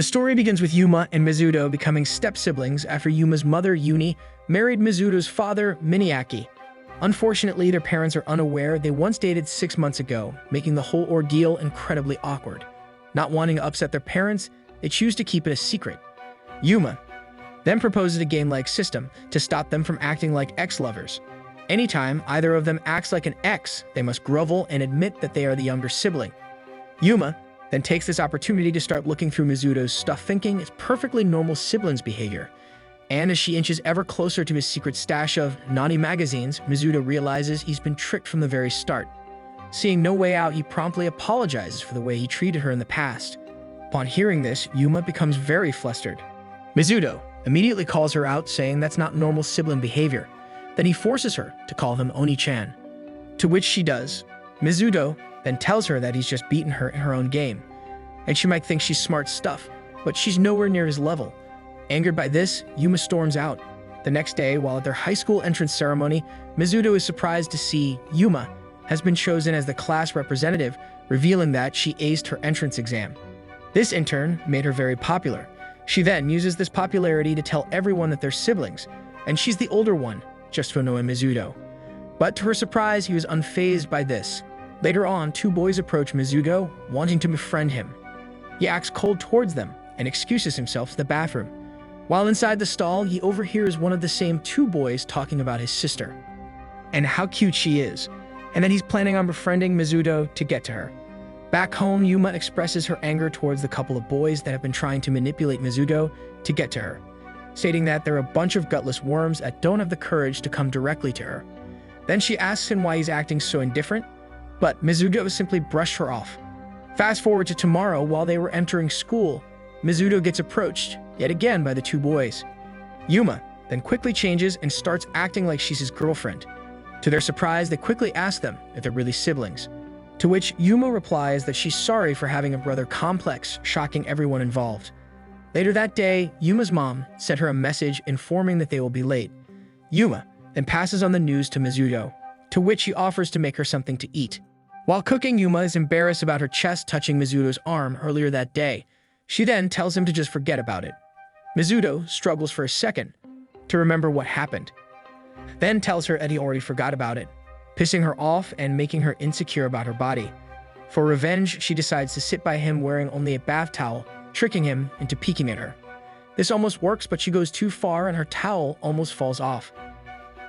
The story begins with Yume and Mizuto becoming step-siblings after Yume's mother, Yuni, married Mizuto's father, Mineaki. Unfortunately, their parents are unaware they once dated 6 months ago, making the whole ordeal incredibly awkward. Not wanting to upset their parents, they choose to keep it a secret. Yume then proposes a game-like system to stop them from acting like ex-lovers. Anytime either of them acts like an ex, they must grovel and admit that they are the younger sibling. Yume then takes this opportunity to start looking through Mizuto's stuff, thinking it's perfectly normal siblings behavior. And as she inches ever closer to his secret stash of naughty magazines, Mizuto realizes he's been tricked from the very start. Seeing no way out, he promptly apologizes for the way he treated her in the past. Upon hearing this, Yume becomes very flustered. Mizuto immediately calls her out, saying that's not normal sibling behavior. Then he forces her to call him Oni-chan, to which she does. Mizuto then tells her that he's just beaten her in her own game, and she might think she's smart stuff, but she's nowhere near his level. Angered by this, Yume storms out. The next day, while at their high school entrance ceremony, Mizuto is surprised to see Yume has been chosen as the class representative, revealing that she aced her entrance exam. This in turn made her very popular. She then uses this popularity to tell everyone that they're siblings, and she's the older one, just to annoy Mizuto. But to her surprise, he was unfazed by this. Later on, 2 boys approach Mizuto, wanting to befriend him. He acts cold towards them and excuses himself to the bathroom. While inside the stall, he overhears one of the same 2 boys talking about his sister and how cute she is, and that he's planning on befriending Mizuto to get to her. Back home, Yume expresses her anger towards the couple of boys that have been trying to manipulate Mizuto to get to her, stating that they're a bunch of gutless worms that don't have the courage to come directly to her. Then she asks him why he's acting so indifferent, but Mizuto simply brushed her off. Fast forward to tomorrow, while they were entering school, Mizuto gets approached, yet again by the 2 boys. Yume then quickly changes and starts acting like she's his girlfriend. To their surprise, they quickly ask them if they're really siblings, to which Yume replies that she's sorry for having a brother complex, shocking everyone involved. Later that day, Yume's mom sent her a message informing that they will be late. Yume then passes on the news to Mizuto, to which he offers to make her something to eat. While cooking, Yume is embarrassed about her chest touching Mizuto's arm earlier that day. She then tells him to just forget about it. Mizuto struggles for a second to remember what happened, then tells her that he already forgot about it, pissing her off and making her insecure about her body. For revenge, she decides to sit by him wearing only a bath towel, tricking him into peeking at her. This almost works, but she goes too far and her towel almost falls off,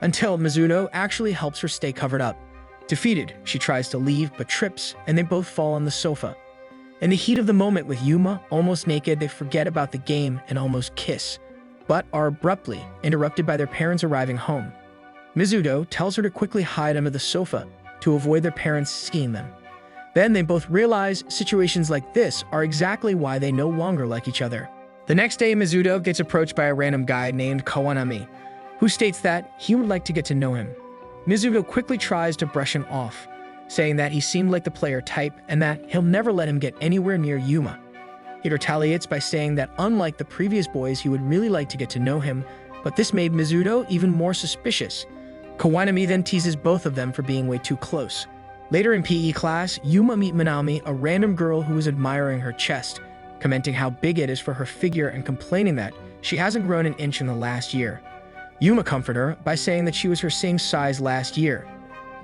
until Mizuto actually helps her stay covered up. Defeated, she tries to leave but trips, and they both fall on the sofa. In the heat of the moment, with Yume almost naked, they forget about the game and almost kiss, but are abruptly interrupted by their parents arriving home. Mizuto tells her to quickly hide under the sofa to avoid their parents seeing them. Then they both realize situations like this are exactly why they no longer like each other. The next day, Mizuto gets approached by a random guy named Kawanami, who states that he would like to get to know him. Mizuto quickly tries to brush him off, saying that he seemed like the player type and that he'll never let him get anywhere near Yume. He retaliates by saying that unlike the previous boys, he would really like to get to know him, but this made Mizuto even more suspicious. Kawanami then teases both of them for being way too close. Later in PE class, Yume meets Minami, a random girl who is admiring her chest, commenting how big it is for her figure and complaining that she hasn't grown an inch in the last year. Yume comforted her by saying that she was her same size last year,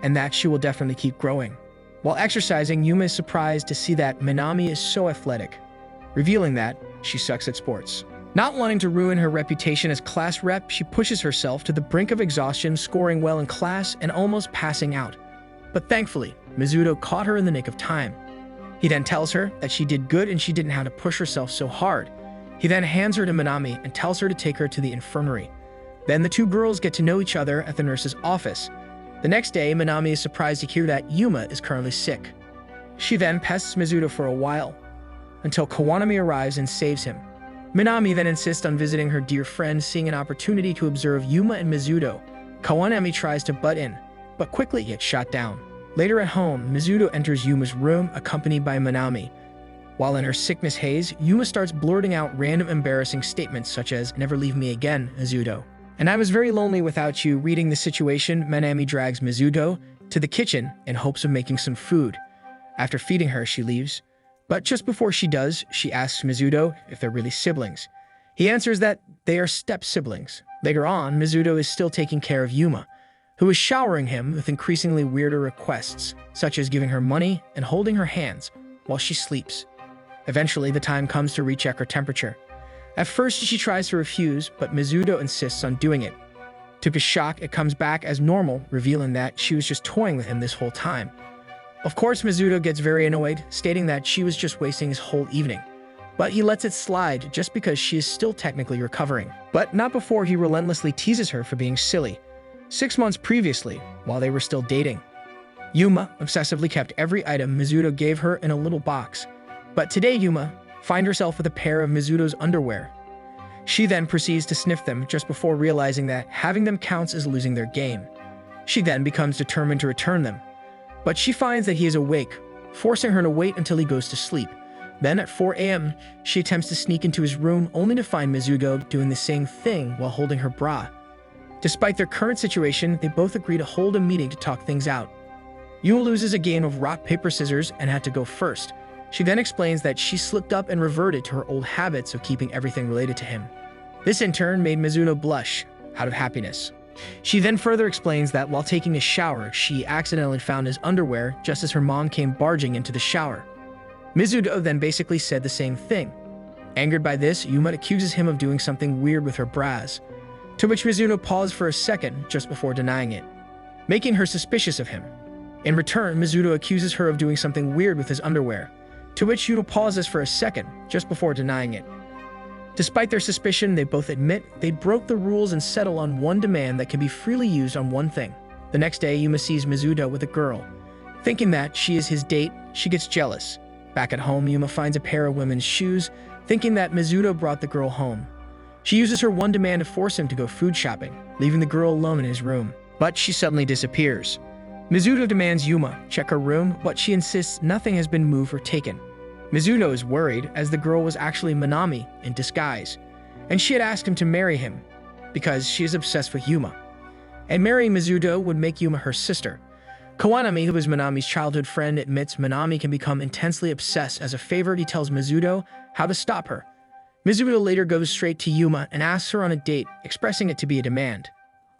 and that she will definitely keep growing. While exercising, Yume is surprised to see that Minami is so athletic, revealing that she sucks at sports. Not wanting to ruin her reputation as class rep, she pushes herself to the brink of exhaustion, scoring well in class and almost passing out. But thankfully, Mizuto caught her in the nick of time. He then tells her that she did good and she didn't have to push herself so hard. He then hands her to Minami and tells her to take her to the infirmary. Then the 2 girls get to know each other at the nurse's office. The next day, Minami is surprised to hear that Yume is currently sick. She then pests Mizuto for a while, until Kawanami arrives and saves him. Minami then insists on visiting her dear friend, seeing an opportunity to observe Yume and Mizuto. Kawanami tries to butt in, but quickly gets shot down. Later at home, Mizuto enters Yume's room, accompanied by Minami. While in her sickness haze, Yume starts blurting out random embarrassing statements such as, "Never leave me again, Mizuto. And I was very lonely without you." Reading the situation, Minami drags Mizuto to the kitchen in hopes of making some food. After feeding her, she leaves. But just before she does, she asks Mizuto if they're really siblings. He answers that they are step-siblings. Later on, Mizuto is still taking care of Yuma, who is showering him with increasingly weirder requests, such as giving her money and holding her hands while she sleeps. Eventually, the time comes to recheck her temperature. At first, she tries to refuse, but Mizuto insists on doing it. To his shock, it comes back as normal, revealing that she was just toying with him this whole time. Of course, Mizuto gets very annoyed, stating that she was just wasting his whole evening. But he lets it slide just because she is still technically recovering. But not before he relentlessly teases her for being silly. 6 months previously, while they were still dating, Yuma obsessively kept every item Mizuto gave her in a little box. But today Yuma finds herself with a pair of Mizuto's underwear. She then proceeds to sniff them just before realizing that having them counts as losing their game. She then becomes determined to return them. But she finds that he is awake, forcing her to wait until he goes to sleep. Then at 4 a.m., she attempts to sneak into his room only to find Mizuto doing the same thing while holding her bra. Despite their current situation, they both agree to hold a meeting to talk things out. Yuma loses a game of rock, paper, scissors and had to go first. She then explains that she slipped up and reverted to her old habits of keeping everything related to him. This in turn made Mizuto blush out of happiness. She then further explains that while taking a shower, she accidentally found his underwear just as her mom came barging into the shower. Mizuto then basically said the same thing. Angered by this, Yuma accuses him of doing something weird with her bras, to which Mizuto paused for a second just before denying it, making her suspicious of him. In return, Mizuto accuses her of doing something weird with his underwear, to which Yuma pauses for a second just before denying it. Despite their suspicion, they both admit they broke the rules and settle on one demand that can be freely used on one thing. The next day, Yuma sees Mizuto with a girl. Thinking that she is his date, she gets jealous. Back at home, Yuma finds a pair of women's shoes, thinking that Mizuto brought the girl home. She uses her one demand to force him to go food shopping, leaving the girl alone in his room. But she suddenly disappears. Mizuto demands Yuma check her room, but she insists nothing has been moved or taken. Mizuto is worried, as the girl was actually Minami in disguise, and she had asked him to marry him because she is obsessed with Yuma. And marrying Mizuto would make Yuma her sister. Kawanami, who is Minami's childhood friend, admits Minami can become intensely obsessed. As a favor, he tells Mizuto how to stop her. Mizuto later goes straight to Yuma and asks her on a date, expressing it to be a demand.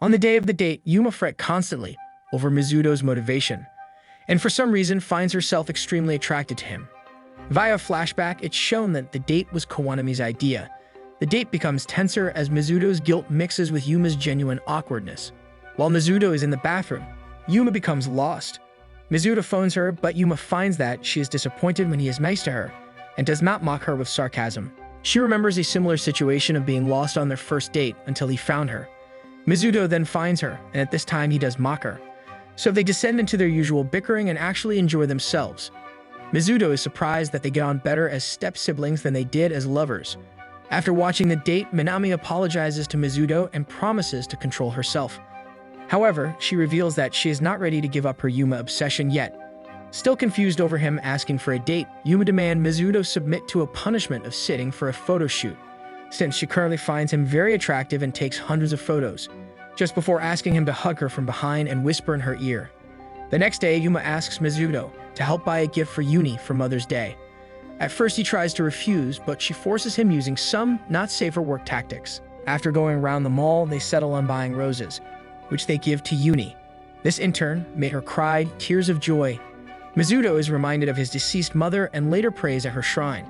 On the day of the date, Yuma frets constantly over Mizuto's motivation, and for some reason finds herself extremely attracted to him. Via flashback, it's shown that the date was Kawanami's idea. The date becomes tenser as Mizuto's guilt mixes with Yuma's genuine awkwardness. While Mizuto is in the bathroom, Yuma becomes lost. Mizuto phones her, but Yuma finds that she is disappointed when he is nice to her, and does not mock her with sarcasm. She remembers a similar situation of being lost on their first date until he found her. Mizuto then finds her, and at this time he does mock her. So they descend into their usual bickering and actually enjoy themselves. Mizuto is surprised that they get on better as step-siblings than they did as lovers. After watching the date, Minami apologizes to Mizuto and promises to control herself. However, she reveals that she is not ready to give up her Yuma obsession yet. Still confused over him asking for a date, Yuma demands Mizuto submit to a punishment of sitting for a photo shoot, since she currently finds him very attractive and takes hundreds of photos, just before asking him to hug her from behind and whisper in her ear. The next day, Yuma asks Mizuto to help buy a gift for Yuni for Mother's Day. At first, he tries to refuse, but she forces him using some not safe for work tactics. After going around the mall, they settle on buying roses, which they give to Yuni. This in turn made her cry tears of joy. Mizuto is reminded of his deceased mother and later prays at her shrine.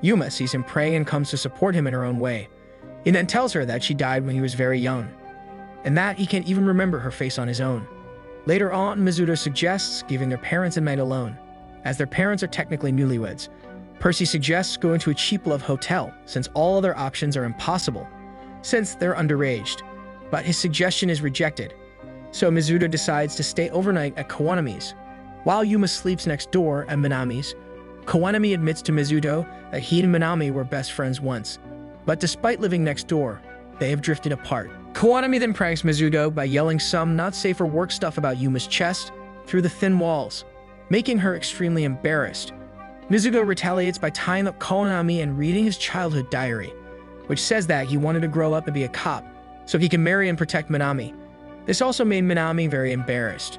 Yuma sees him praying and comes to support him in her own way. He then tells her that she died when he was very young, and that he can't even remember her face on his own. Later on, Mizuto suggests giving their parents a night alone, as their parents are technically newlyweds. Percy suggests going to a cheap love hotel, since all other options are impossible, since they're underaged. But his suggestion is rejected, so Mizuto decides to stay overnight at Kawanami's. While Yuma sleeps next door at Minami's, Kawanami admits to Mizuto that he and Minami were best friends once, but despite living next door, they have drifted apart. Kawanami then pranks Mizuto by yelling some not safe for work stuff about Yuma's chest through the thin walls, making her extremely embarrassed. Mizuto retaliates by tying up Kawanami and reading his childhood diary, which says that he wanted to grow up and be a cop so he can marry and protect Minami. This also made Minami very embarrassed.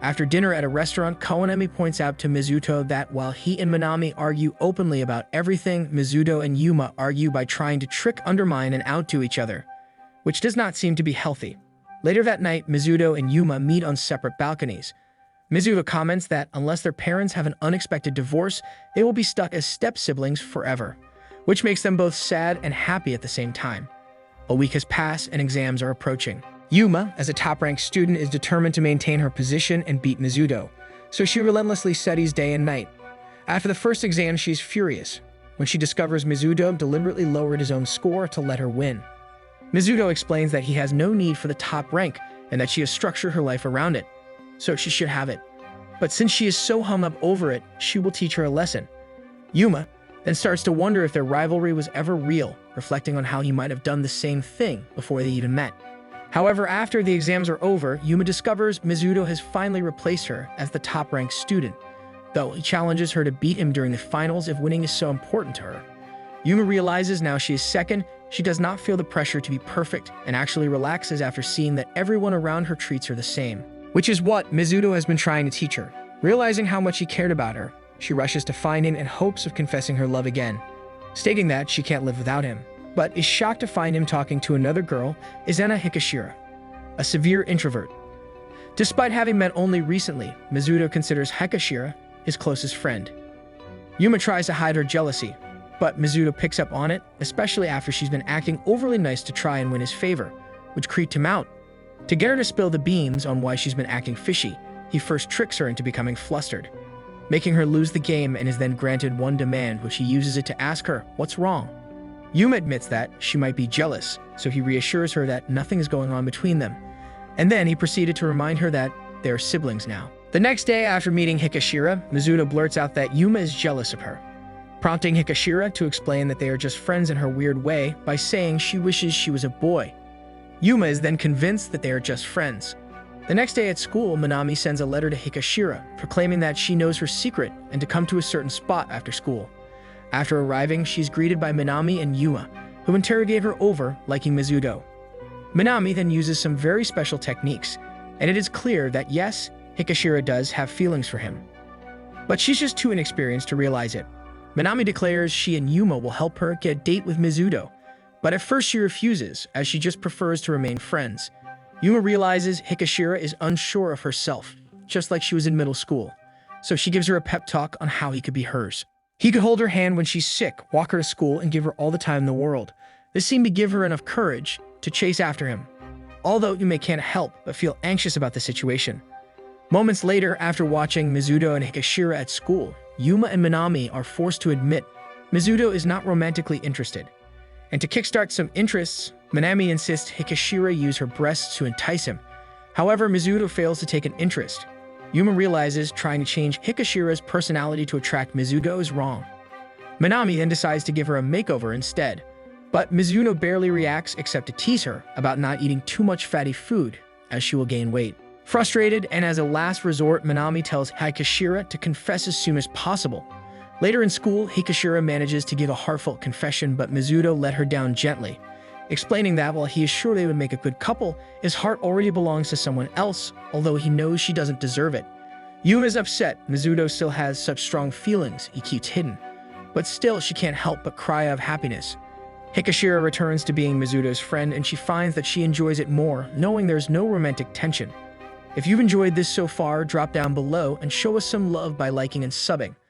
After dinner at a restaurant, Koanemi points out to Mizuto that while he and Minami argue openly about everything, Mizuto and Yuma argue by trying to trick, undermine, and outdo each other, which does not seem to be healthy. Later that night, Mizuto and Yuma meet on separate balconies. Mizuto comments that unless their parents have an unexpected divorce, they will be stuck as step-siblings forever, which makes them both sad and happy at the same time. A week has passed and exams are approaching. Yuma, as a top-ranked student, is determined to maintain her position and beat Mizuto, so she relentlessly studies day and night. After the first exam, she's furious when she discovers Mizuto deliberately lowered his own score to let her win. Mizuto explains that he has no need for the top rank and that she has structured her life around it, so she should have it. But since she is so hung up over it, she will teach her a lesson. Yuma then starts to wonder if their rivalry was ever real, reflecting on how he might have done the same thing before they even met. However, after the exams are over, Yuma discovers Mizuto has finally replaced her as the top-ranked student, though he challenges her to beat him during the finals if winning is so important to her. Yuma realizes now she is second, she does not feel the pressure to be perfect and actually relaxes after seeing that everyone around her treats her the same, which is what Mizuto has been trying to teach her. Realizing how much he cared about her, she rushes to find him in hopes of confessing her love again, stating that she can't live without him, but is shocked to find him talking to another girl, Izena Higashira, a severe introvert. Despite having met only recently, Mizuto considers Higashira his closest friend. Yuma tries to hide her jealousy, but Mizuto picks up on it, especially after she's been acting overly nice to try and win his favor, which creeped him out. To get her to spill the beans on why she's been acting fishy, he first tricks her into becoming flustered, making her lose the game, and is then granted one demand, which he uses it to ask her what's wrong. Yuma admits that she might be jealous, so he reassures her that nothing is going on between them. And then he proceeded to remind her that they are siblings now. The next day, after meeting Higashira, Mizuto blurts out that Yuma is jealous of her, prompting Higashira to explain that they are just friends in her weird way by saying she wishes she was a boy. Yuma is then convinced that they are just friends. The next day at school, Minami sends a letter to Higashira, proclaiming that she knows her secret and to come to a certain spot after school. After arriving, she's greeted by Minami and Yuma, who interrogate her over liking Mizuto. Minami then uses some very special techniques, and it is clear that yes, Higashira does have feelings for him. But she's just too inexperienced to realize it. Minami declares she and Yuma will help her get a date with Mizuto, but at first she refuses, as she just prefers to remain friends. Yuma realizes Higashira is unsure of herself, just like she was in middle school, so she gives her a pep talk on how he could be hers. He could hold her hand when she's sick, walk her to school, and give her all the time in the world. This seemed to give her enough courage to chase after him, although Yuma can't help but feel anxious about the situation. Moments later, after watching Mizuto and Higashira at school, Yuma and Minami are forced to admit Mizuto is not romantically interested. And to kickstart some interests, Minami insists Higashira use her breasts to entice him. However, Mizuto fails to take an interest. Yuma realizes trying to change Higashira's personality to attract Mizuto is wrong. Minami then decides to give her a makeover instead, but Mizuto barely reacts except to tease her about not eating too much fatty food, as she will gain weight. Frustrated, and as a last resort, Minami tells Higashira to confess as soon as possible. Later in school, Higashira manages to give a heartfelt confession, but Mizuto let her down gently, explaining that while he is sure they would make a good couple, his heart already belongs to someone else, although he knows she doesn't deserve it. Yuma is upset. Mizuto still has such strong feelings he keeps hidden, but still she can't help but cry of happiness. Higashira returns to being Mizuto's friend, and she finds that she enjoys it more, knowing there's no romantic tension. If you've enjoyed this so far, drop down below and show us some love by liking and subbing.